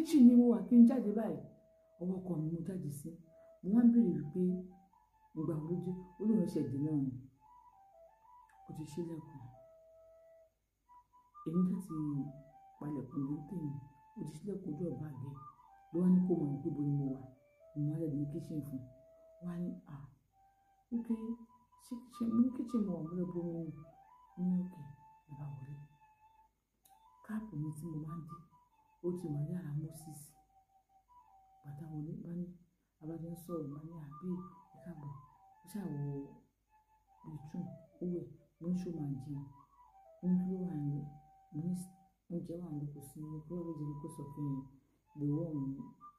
kitchen ni mo wà kí n jáde báyìí ọwọ́ ọkọ mi mo jáde sí mo wá ń béèrè wípé ìgbà wo ló dé ó lóun ṣe dé náà ni ó ti ṣílẹ̀kùn èmi láti palẹ̀kùn ló ń tèmi ó ti ṣílẹ̀kùn ojú ọba àgbẹ̀ ló wá ní kó mọ̀ pé bo ni mo wà mo wá lẹ́nu ní kitchen fún wá ní wípé ní kitchen mo wà mo lọ bomi ní òkè bàbá wọlé káàpù mi tí mo máa ń dé ó ti wà ní ara Moses bàtà wọlé bá ní abájọ ń sọ̀rọ̀ bá ní àbí ìkàbọ̀ ó ṣàwọ̀ ìtún owó mo ń ṣó máa jẹun mo ń dúró wà ní mo ní oúnjẹ wà ní kò sí ní kó lọ́wọ́ jẹun kó sọ fún mi lè wọ́n mi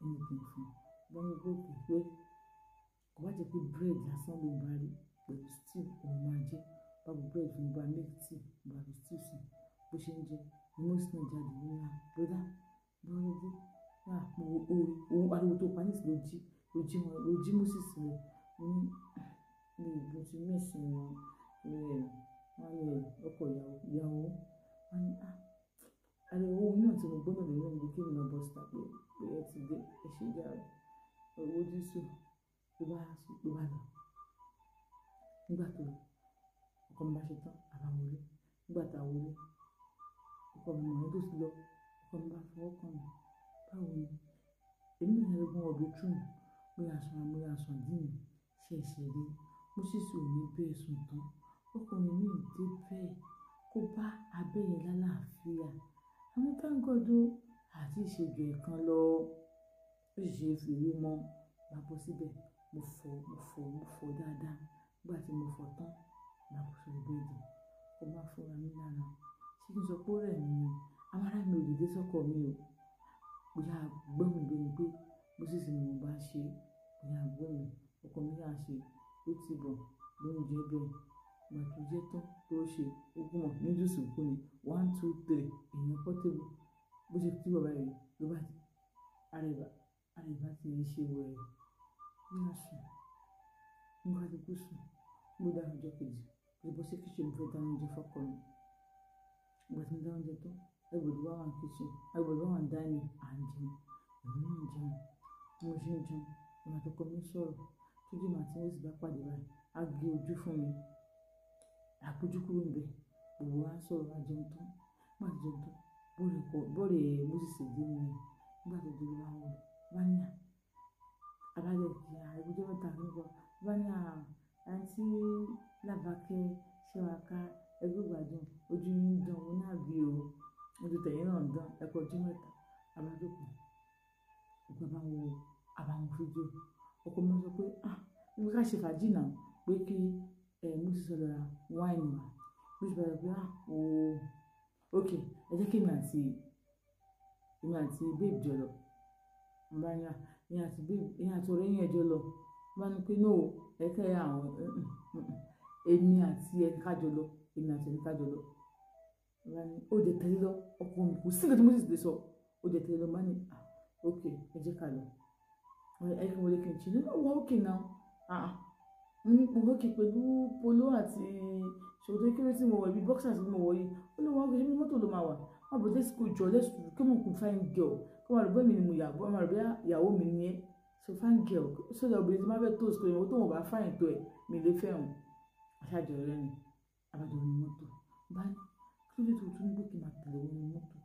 anything fún bọ́n mi gbókè pé kò bá jẹ́ pé bread lásán ló bá rí pẹ̀lú stew òun máa jẹ́ báwo bread fún bá make tea bá fi stew sí bó ṣe ń jẹ Moses náà jáde ní broda bọ́ọ̀lù òun ariwo tó panis ló jí Moses rẹ̀ ní ìbò tí mẹ́sìn wọn ní ọkọ̀ ìyàwó wọn ní ariwo ohun náà tí mo gbọ́dọ̀ lè rìn kí n lọ bọ́ síta pé ẹ ti dé ẹ ṣe jà owó dísù ló bá lọ nígbà tó ọkọ mi bá ṣe tán àbá wọlé nígbà tá a wọlé ọkọ mi mọ̀ ẹ́ tó ti lọ ọkọ mi bá fọwọ́ kàn mí báwo ni èmi náà lè gbọ́n ọ̀bẹ tún mo yà sàn dín mi ṣe rí Moses ò ní bẹ́ẹ̀ sùn tán ọkùnrin mi dé bẹ́ẹ̀ kó bá abẹ́ yẹn lálàáfíà àwọn táǹgọ̀dọ̀ àti ìṣèjọ ẹ̀kan lọ ó sì ṣe fèrè mọ́ bá bọ́ síbẹ̀ mo fọ̀ dáadáa nígbà tí mo fọ̀ tán bá bọ́ sórí bẹ́ẹ̀dì ó má fúnra mi lára ṣé kí n sọ pé ó rẹ̀ mí ni àwọn ará mi ò dìde sọ́kọ̀ mi o bóyá gbọ́n mi lórí pé Moses ni mo bá ṣe bóyá gbọ́n mi ọkọ mi yà ṣe ó ti bọ̀ lóúnjẹ bẹ́ẹ̀ gbàtú jẹ́ tán tó ṣe ogún mọ̀ ní jùsù kú ni 1 2 3 èèyàn pọ́tébù bó ṣe tí bàbá yìí ló bá ti àrèbá ti ṣe wẹ̀rẹ̀ ní àṣù nígbà tó kú sùn mo dá ọjọ́ kejì lè bọ́ sí kíṣìn fẹ́ dáná oúnjẹ fọ́kọ mi ìgbà tí mo dá oúnjẹ tán everybody wá wà ní kíṣìn everybody wá wà ní dáìnì à ń jẹun èmi náà ń jẹun mo ṣe ń jẹun ìgbà tó kọ mi sọ̀rọ̀ tójú màtí wọ́n sì bá pàdé báyìí á gé ojú fún mi àpójú kúrò ń bẹ gbogbo wa sọ̀rọ̀ wá jẹun tán má jẹun tán bọ́ọ̀lù Moses dé mi nígbà tó dé wá wọlé wá ní abájọ kí àìbújọ́ mẹ́ta nígbà wá ní àǹtí Làbákẹ́ Ṣẹ́wàká ẹgbẹ́ gbàdùn ojú yín dán òun náà bí o ojú tẹ̀yìn náà dán ẹ̀kọ́ ọjọ́ mẹ́ta abájọ kan ọgbà àbáwọn fídíò ọkọ mi sọ pé nígbà ká ṣe fàájì náà pé kí Moses sọ̀rọ̀ ra wáìnì wa Moses bẹ̀rẹ̀ pé ok ẹ jẹ́ kí èmi àti babe jọ lọ bá ní èmi àti ọ̀rẹ́ yẹn jọ lọ bá ní pé no ẹ̀kẹ́ àwọn èmi àti ẹni kájọ lọ bá ní ó jẹ tẹ́lẹ̀ lọ ọkọ mi kò sí nǹkan tí Moses lè sọ ó jẹ tẹ́lẹ̀ lọ bá ní ok ẹ jẹ́ ká lọ ẹ kí wọlé kí n ṣe nínú wa ókè náà mo hókè pẹ̀lú polo àti ṣòkòtò kéré tí mo wọ̀ ibi boxers tí mo wọ̀ yìí ó lè wọ́n gbé mọ́tò ló máa wà wọ́n bọ̀ let's go jọ let's go kí mo kún fine girl kí wọ́n rẹ̀ bẹ́ẹ̀ mi ni mo yà bọ́ ọmọ rẹ̀ bẹ́ẹ̀ ìyàwó mi ni ẹ́ so fine girl sọ́dọ̀ obìnrin tí wọ́n fẹ́ tó ìsìnkú ìwọ̀n tó wọ́n bá fine tó ẹ̀ mi lè fẹ́ wọn aṣáájú rẹ̀ ni abájọ ní mọ́tò bá ní kí ló dé tó tún gbé kí n máa tẹ̀lé wọn ní mọ́tò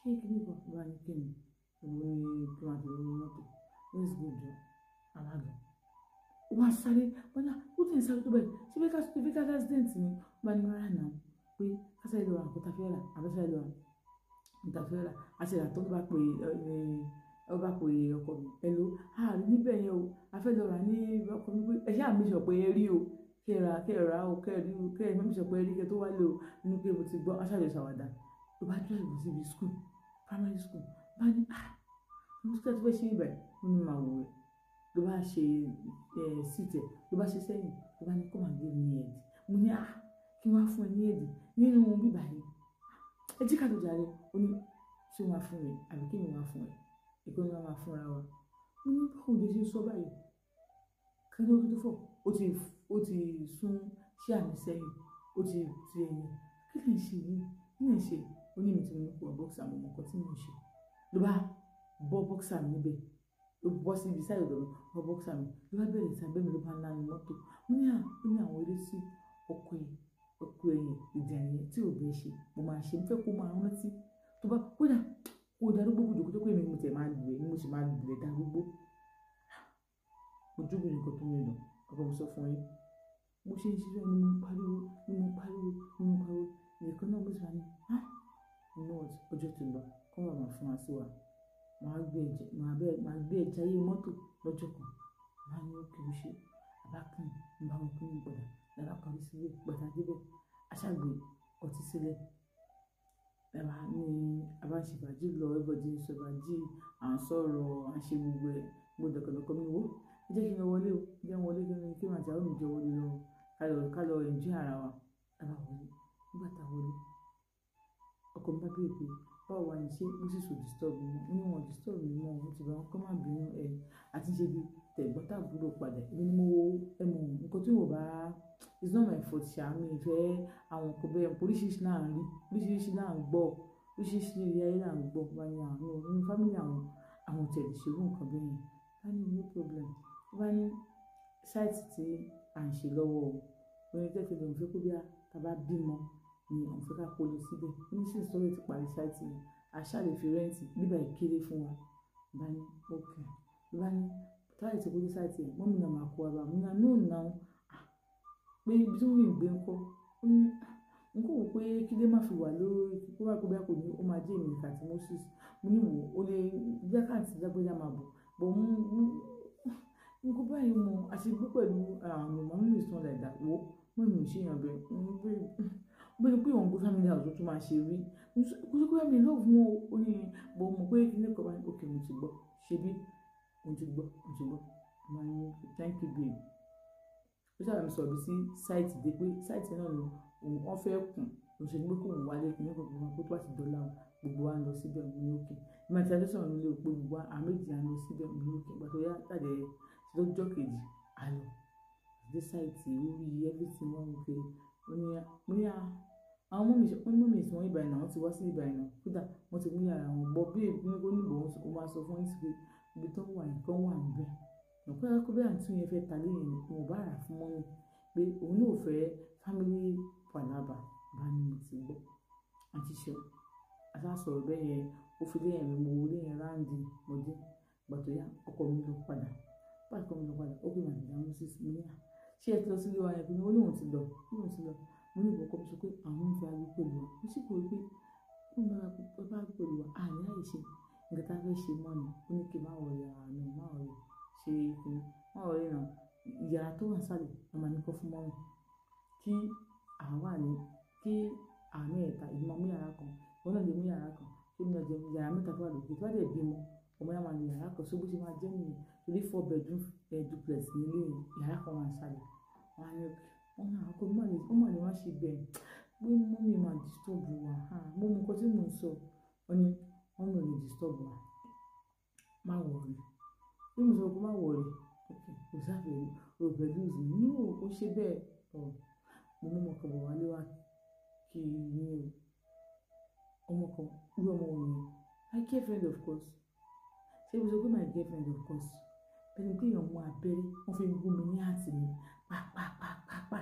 ṣé kí ní bọ̀ bá ní kí ni òun ni kí n máa tẹ̀lé wọn ní mọ́tò let's go jọ alága wọ́n á sáré wọ́n náà ó ti ń sáré tó bẹ́ẹ̀ ṣé bí ká accident ni wọ́n bá ní rárá náà pé kásáré lọ àkótá fẹ́ra àbẹ́sáré lọ àkótá àti ìrà tó bá pè ọkọ mi ẹ̀lò ààrí níbẹ̀ yẹn o afẹ́ lọ rà ní ọkọ mi pé ẹ̀ṣẹ́ àmì sọ pé ẹ rí o kẹ́ẹ̀rà o kẹ́ẹ̀rí mọ́mí sọ pé ẹ rí kẹ́ tó wálé o nínú pé mo ti gbọ́ aṣáájú ṣàwádà ló bá dúró ìbò síbi school primary school bá ní mo ti tẹ́ ṣe ibẹ̀ ó ní màá wò ló bá ṣe síìtẹ̀ ló bá ṣe sẹ́yìn ló bá ní kó máa gbé mi ní ẹ̀dì mo ní kí wọ́n á fún ẹ ní ẹ̀dì nínú bíbá yìí ẹ jí ká tó jàre ó ní ṣé wọ́n á fún mi àbí kí ni wọ́n á fún ẹ èkó ni wọ́n máa fúnra wa mo ní báwo lè ṣe sọ báyìí kí ló tó fọ̀ ó ti sún sí àmì sẹ́yìn ó ti ẹ̀yìn kí lè ṣe yìí kí lè ṣe ó ní mi tí mo kọ bọ́ọ̀sì àwọn ọmọkọ tí mo ṣe ló bá bọ́ bọ́ksà mi níbẹ̀ ó bọ́ sí ibi sáyẹ̀ ọ̀dọ̀ bọ́ bọ́ksà mi ló bá bẹ̀rẹ̀ sí abẹ́ mi ló bá ńlá ní mọ́tò ó ní àwọn eré sí ọkọ ẹ̀yìn ìdẹ̀rìn tí ò bẹ́ẹ̀ ṣe mo máa ṣe mo fẹ́ kó máa rántí tó bá kódà kó darúgbó gbòdò kó tó pé mi mo tẹ̀ máa lù ẹ́ mo sì máa lù ẹ́ darúgbó ojú mi nìkan tó ń lọ ọkọ mi sọ fún yín mo ṣe ń ṣiṣẹ́ ni mo ń pariwo nìkan náà mo sì wá ní inú ọjọ́ ti lọ kọ́ wà máa fún wa sí wa máa gbé ẹja yé mọ́tò lọ́jọ́ kan máa ní ó kiri ṣe abákan ń bá wọn kí ní gbọ̀dà lára kan sílé gbọ̀dà débẹ̀ aṣáàgbé ọtí sílẹ̀ ẹ̀bà ní abáṣepàjì lọ ẹ̀bọ̀dì ìṣọ̀bàjì à ń sọ̀rọ̀ à ń ṣe gbogbo ẹ̀ mo dọ̀kọ̀dọ̀kọ̀ mi wò ẹ jẹ́ kí n lọ wọlé o jẹ́ wọlé kí n àti àwọn mi jọ wọlé lọ ká lọ enjoy ara wa ẹ̀bà wọlé nígbà tá a wọlé ọkọ mi bá bèèrè pé báwo wà ní ṣé moses ò disturb mi mọ́ ní wọn disturb mi mọ́ wọn ti bá wọn kọ́ máa bínú ẹ̀ àti ṣe bí tẹ̀gbọ́n tàbúrò padà èmi ni mo ẹ̀mọ̀ nǹkan tí mo bá it's not my fault ṣàmì ìfẹ́ àwọn nǹkan bẹ́ẹ̀ oríṣiríṣi náà ń rí oríṣiríṣi náà ń gbọ́ oríṣiríṣi ilé ayé náà ń gbọ́ bá ní àwọn nínú fámìlì àwọn tẹ̀lé ṣerú nǹkan bẹ́ẹ̀ yẹn bá ní no problem bá ní sáìtì tí à ń ṣe lọ́wọ́ orin tẹ́tẹ́ lòun fẹ́ kó bí a bá bímọ ni òun fẹ́ ká kó lọ síbẹ̀ oníṣẹ́ ìsọ́rọ̀ ti parí sáìtì yẹn àṣà lè fi rẹ́ǹtì bíbá ìkéré fún wa bá ní okay bá ní táyà ti kó dé sáìtì yẹn mọ́mí náà máa kó wa bá mi náà nóò náà pé ibi tí mi gbé ń kọ́ ó ní n kò wò pé kílé má fi wà lórí kó bá kó bá kò ní ó máa jẹ́ èmi àti Moses mo ní wò ó lè jẹ́ káàtì lágbẹ́jà máa bọ̀ n kò báyìí mọ àṣegbé pẹ̀lú àwọn ọmọ mi sùn láìda wo mo ní ìṣèyàn bẹ́ẹ̀ bẹ́ẹ̀ pé òun gbé family house tó máa ṣe rí kó tó kó mi lọ́ọ̀fù wọn ó ní bọ̀ mo pé kíní kan bá ní òkè mo ti gbọ́ ṣe bí mo ti gbọ́ máa ní thank you babe ó sábà mi sọ̀rọ̀ sí sáìtì dé pé sáìtì náà ni wọ́n fẹ́ kùn mo ṣe ní pé kò ń wálé kí ní kòkòrò wọn kó tó àti dọ́là gbogbo wa ń lọ síbẹ̀ mo ní òkè ìmọ̀ àti adéṣọ̀rọ̀ nílé òpó gbogbo àméjì à ń lọ síbẹ̀ mo ní òkè ìgbà tó yá tàdé lọ́jọ́ kejì a lọ dé sáìtì orí everything wọn ń pe mo ní àwọn mọ́mí tí wọ́n ìbàyìí náà wọ́n ti wá sí ìbàyìí náà kódà wọ́n ti mú yàrá wọn gbọ́ bí èbí ní oníbò ó máa sọ fún yín sí pé ibi tó wà nǹkan wà níbẹ̀ ọ̀pẹ́ akọ́bẹ́ àǹtí yẹn fẹ́ ta léyìn ní mo bá rà fún mọ́mí pé òun náà fẹ́ family palaba bá ní mo ti gbọ́ àti ṣe aṣáṣọ̀rọ̀ bẹ́ẹ̀ yẹn ó fi léyìn mi mo wo léyìn ráǹdì mo dé gbàtò yá ọkọ mi lọ padà ó pè mà nígbà Moses mi ní ṣé ẹ ti lọ sílé wa yẹn pé ó lóun ti lọ mo ní ìbọn kọ́ mi sọ pé àwọn ń fi agbo pẹ̀lú wa mo sì kò rí pé wọ́n bá agbo pẹ̀lú wa àní àìṣe nǹkan tá a fẹ́ ṣe mọ́ ni ó ní kí n má wọlé àánú má wọlé ṣe ìpinnu má wọlé náà ìyàrá tó wà sálẹ̀ wọ́n máa ní kọ́ fún mọ́mọ́ kí àmì ẹ̀ta ìgbìmọ̀ mú yàrá kan wọ́n náà lè mú yàrá kan kí mi náà jẹ yàrá mẹ́ta tó wà lókè tó bá dẹ̀ bímọ ọmọ yàrá máa ní yàrá kan sóbó ṣe máa jẹ́ nìyẹn torí 4 bedroom duplex nílé yàrá kan wà sálẹ̀ wọ́n á ní wọ́n náà kó mọ̀ ní wọ́n ṣe bẹ́ẹ̀ pé mọ́mí máa disturb wa mo mú nǹkan tí mò ń sọ wọ́n ní wọ́n náà lè disturb wa má wọ̀rì bí mo sọ pé má wọ̀rì kò sáfẹ́ robert ní ó ṣe bẹ́ẹ̀ mo mú ọmọ kan bọ̀ wálé wá kí ní ọmọ kan irú ọmọ wọn yẹn my girlfriend of course ṣé mo sọ pé my girlfriend of course ẹni pé èèyàn mú abẹ́rẹ́ wọ́n fi ń gún mi ní àtì mi pàpàpàpàpà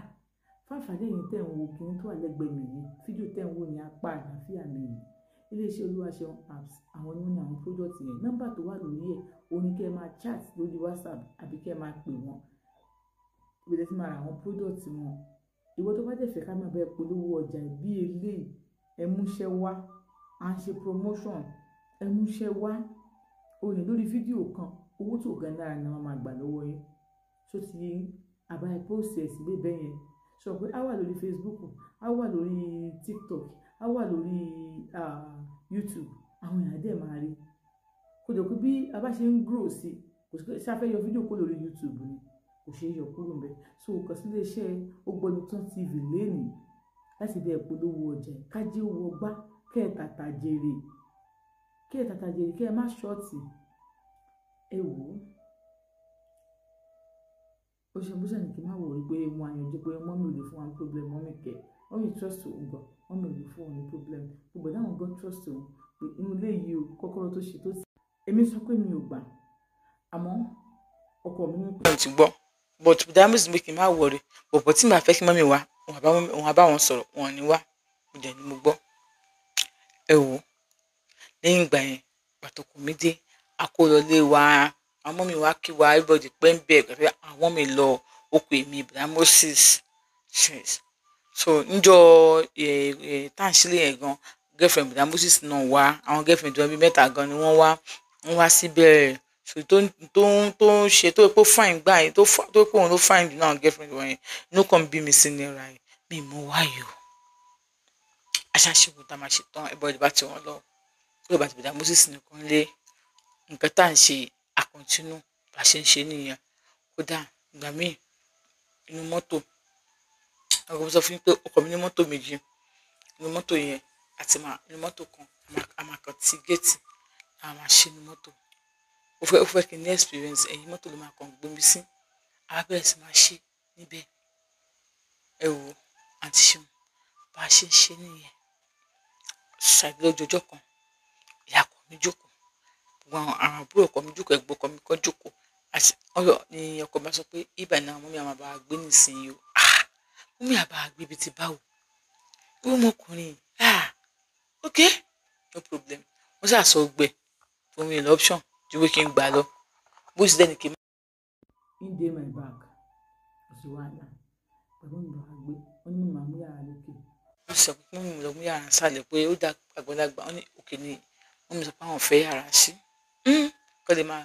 fáfàdé yìí tẹ̀ ń wo kìíní tó wà lẹ́gbẹ̀ẹ́ mi yìí fídíò tẹ̀ ń wo ní apá àlàáfíà mi yìí iléeṣẹ́ Olúwaṣeun apps àwọn ni wọ́n ní àwọn product yẹn nọ́mbà tó wà lórí ẹ̀ òun ni kẹ́ ẹ máa chat lórí WhatsApp àbí kẹ́ ẹ máa pè wọ́n ìbẹ̀rẹ̀ sí máa ra àwọn product wọn ìwọ tó bá dẹ̀ fẹ́ ká máa bẹ polówó ọjà bí eléyìí ẹ múṣẹ́ wá à ń ṣe promotion ẹ múṣẹ́ wá òní lórí fídíò kan owó tó gan lára ni wọ́n máa gbà lọ́wọ́ yín tó ti àbáyé post ẹ̀ sílé bẹ́ẹ̀ yẹn sọ pé á wà lórí Facebook á wà lórí TikTok á wà lórí YouTube àwọn èèyàn dẹ̀ máa rí kò dẹ̀ kú bí a bá ṣe ń grow sí kò sí ṣáfẹ́ yọ fídíò kó lórí YouTube ni kò ṣe é yọ kúrò mbẹ so kàn sí iléeṣẹ́ Ògbónìtàn TV lẹ́nìí láti bẹ̀rẹ̀ polówó ọjà kájí owó ọgbá kẹ́ẹ̀tàtà jèrè kẹ́ ẹ má ṣọ́ọ̀tì ẹ wò ó ṣe bó ṣe ní kí n má wò rí pé mo àyànjú pé mọ́mí ò lè fún wa ní problem mọ́mí kẹ́ mọ́mí trust òun gan mọ́mí ò lè fún wa ní problem gbogbo dáhùn gan trust òun pé inú ilé yìí o kọ́kọ́rọ́ tó ṣe tó ti èmi sọ pé mi ò gbà àmọ́ ọkọ mi ní pé ti gbọ́ but Damos ní kí n má wọrí bọ̀bọ̀ tí màá fẹ́ kí mọ́mí wá wọn á bá wọn sọ̀rọ̀ wọn ò ní wá mo dẹ̀ ni mo gbọ́ ẹ wò lẹ́yìn ìgbà yẹn pàtó kò mí dé akólọlé wa àwọn mọ́mí wa kí wa everybody pẹ́ ń bẹ̀ pé àwọn mi lọ okùn èmi Damosis so níjọ́ táǹṣílẹ̀ yẹn gan girlfriend Damosis náà wá àwọn girlfriend wọn bíi mẹ́ta gan ni wọ́n wá síbẹ̀ so tó ń ṣe tó pé fine gbà yẹn tó pé òun ló fine jù náà girlfriend wọn yẹn inú kan bí mi sí ní ra yẹn mi mú wáyò aṣáṣẹ́gun tá a máa ṣe tán everybody bá ti wọn lọ pé bàtí Damosis nìkan lé nǹkan tá à ń ṣe àkọ́ntínú bá ṣe ń ṣe nìyẹn kódà ìgbà míì inú mọ́tò ọkọ mi sọ fún mi pé ọkọ mi ní mọ́tò méjì inú mọ́tò yẹn àti inú mọ́tò kan a máa kàn tí géètì a máa ṣe inú mọ́tò ó fẹ́ kí n ní experience ẹ̀yìn mọ́tò ló máa kàn gbé mi sí a bẹ̀rẹ̀ sí máa ṣe níbẹ̀ ẹ wò àǹtí ṣeun bá a ṣe ń ṣe nìyẹn ṣàgbéjọjọ kan ìyá ọkọ mi jókòó gbogbo àwọn àbúrò ọkọ mi jókòó ẹ̀gbọ́n ọkọ mi kan jókòó àti ọyọ ni ọkọ bá sọ pé ibà náà mọ́mí àwọn àbá gbé nísìnyí o mọ́mí àbá gbé ibi tí báwo ó mọkùnrin ok no problem wọ́n ṣàṣọ gbẹ fún mi ní option ju pé kí n gbà lọ bó ṣe dẹ́ni kí n. in dey my bag kò sí wàhálà pẹ̀lú ìgbà gbé wọ́n ní màmú yàrá lókè. wọ́n sọ pé wọ́n mú lọ mú yàrá sálẹ̀ pé ó dá àgbàlagbà wọ́n ní òkè ni wọ́n mi sọ pé àwọn fẹ́ yàrá sí kọ́ lè máa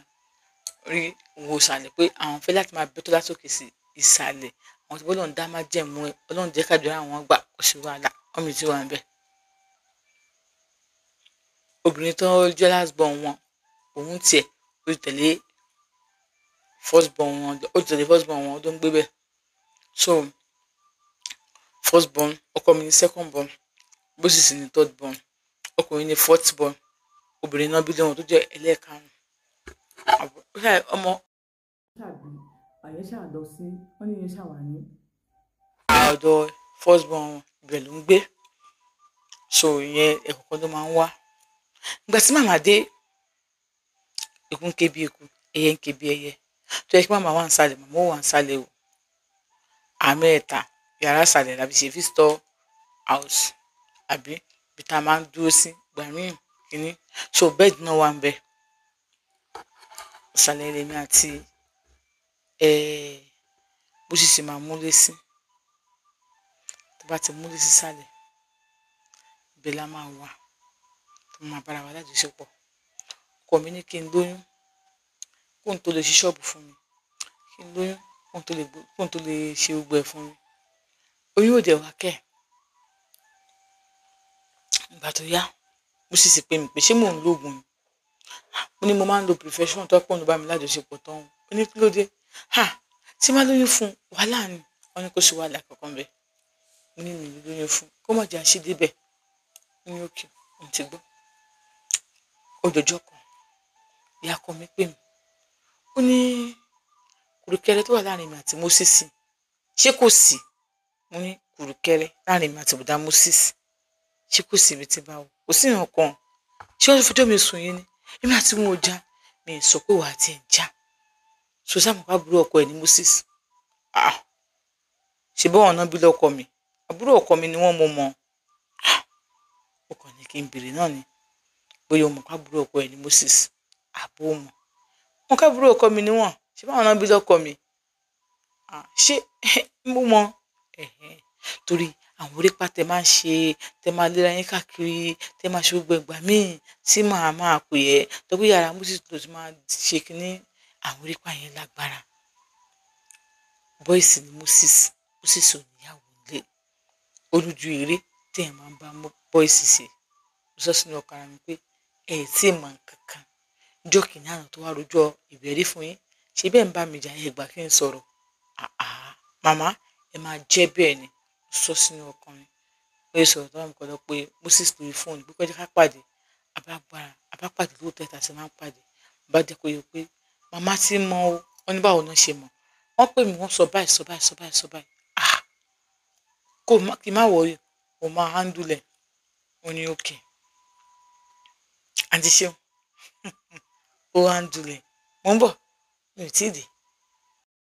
rí wo ìsàlẹ̀ pé àwọn fẹ́ láti máa bẹ́tọ́ látòkè sí ìsàlẹ̀ àwọn tí bọ́lọ̀ ń dá má jẹ̀mú ẹ ọlọ́run jẹ́ kájọra àwọn gbà kò sí wàhálà wọ́n mi ti wà ń bẹ̀. obìnrin tó jẹ́ last born wọn òun tiẹ̀ ó ti tẹ̀lé first born wọn ó tó ń gbé bẹ́ẹ̀ so first born ọkọ mi ní second born bó sì sì ní third born ọkùnrin ní fourth born obìnrin náà bí lẹ́wọ̀n tó jẹ́ ẹlẹ́ẹ̀karùn-ún ọmọ. àyẹ̀ ṣàdọ̀ sí wọ́n ní ìyẹn ṣàwà ní. ọ̀dọ̀ first born ibẹ̀ ló ń gbé so ìyẹn ẹ̀kọ̀ọ̀kan tó máa ń wá ìgbà tí màmá dé ikú ń ké bí ikú ẹyẹ ń ké bí ẹyẹ tó yẹ kí màmá wà ń sálẹ̀ màmá ó wà ń sálẹ̀ o àmì ẹ̀ta yàrá sálẹ̀ làbí ṣe visitor house àbí bí tá a máa ń dúró sí gbàmíì kìíní so bẹ́ẹ̀dì náà wà ń bẹ ìsàlẹ̀ ilé mi àti bó sì ṣe máa múlé sí tó bá ti múlé sí sálẹ̀ ibẹ̀ la máa wà tó máa bára wa lájọṣepọ̀ ọkọ mi ní kí n lóyún kóun tó lè ṣí ṣọ́ọ̀bù fún mi kí n lóyún kóun tó lè ṣe gbogbo ẹ̀ fún mi oyún òde wà kẹ́ ìgbà tó yá mo sì pè mí pé ṣé mò ń lóògùn ni mo ní mo máa ń lo profession tó pọ̀ ní bá mi lájọṣepọ̀ tán ó ní kí ló dé tí má lóyún fún wàhálà ni wọ́n ní kó ṣe wàhálà kankan bẹ́ẹ̀ mo ní mi lóyún fún kó má jẹ́ àṣírí débẹ̀ mo ní òkè mo ti gbọ́ ọjọ́jọ́ kan ìyá ọkọ mi pè mí ó ní kùrùkẹrẹ tó wà láàrin mi àti Moses ṣé kò sí mo ní kùrùkẹrẹ láàrin mi àti bùdá Moses ṣé kò sí ibi tí bá wò kò sí nǹkan ṣé wọ́n fọjọ́ mi sùn yín ni èmi àti wọn ò já mi ì sọ pé wà á tiẹ̀ já so sáà mo bá àbúrò ọkọ ẹ̀ ní Moses ṣe bọ́ wọn náà bí lọ́kọ mi àbúrò ọkọ mi ni wọ́n mọ̀ ó kàn ní kí n bèrè náà ni bóyá o mọ̀ ká àbúrò ọkọ ẹ̀ ní Moses àbó mọ̀ wọn ká àbúrò ọkọ mi ni wọ́n ṣe báwọn náà bí lọ́kọ mi ṣé mo mọ̀ torí àwọn orí pàtẹ máa ń ṣe tẹ máa léra yín káàkiri tẹ máa ṣe gbogbo ẹgbàá míì tí màá máa pè ẹ tọgbẹ yàrá Moses tó ti máa ṣe kínní àwọn orí pa yẹn lágbára bọ́ìsì ni Moses ò níyàwó ilé olójú eré téèyàn máa ń bá bọ́ìsì ṣe mo sọ sínú ọkàn mi pé ẹ tí ì mọ nǹkan kan ìjọ kìnìún àná tó wá rojọ́ ìbẹ̀rí fún yín ṣé bẹ́ẹ̀ ń bá mi jà ẹ gbà kí n sọ̀rọ̀ màmá ẹ máa jẹ́ bẹ́ẹ̀ ni sọ sínú ọkàn mi pé sọ̀rọ̀ tó wà mí kọ́ lọ pé Moses lórí fóònù pé kọjá ká pàdé abápàdé lóòótọ́ ìta sí máa ń pàdé bá jẹ́ kó yẹ pé màmá ti mọ o wọ́n ní báwo náà ṣe mọ̀ wọ́n pè mí wọ́n sọ báyìí kí n má wọrí o máa handle ẹ̀ o ní òkè àǹtí ṣeun ó handle ẹ̀ mo ń bọ̀ mi ò tíì dé.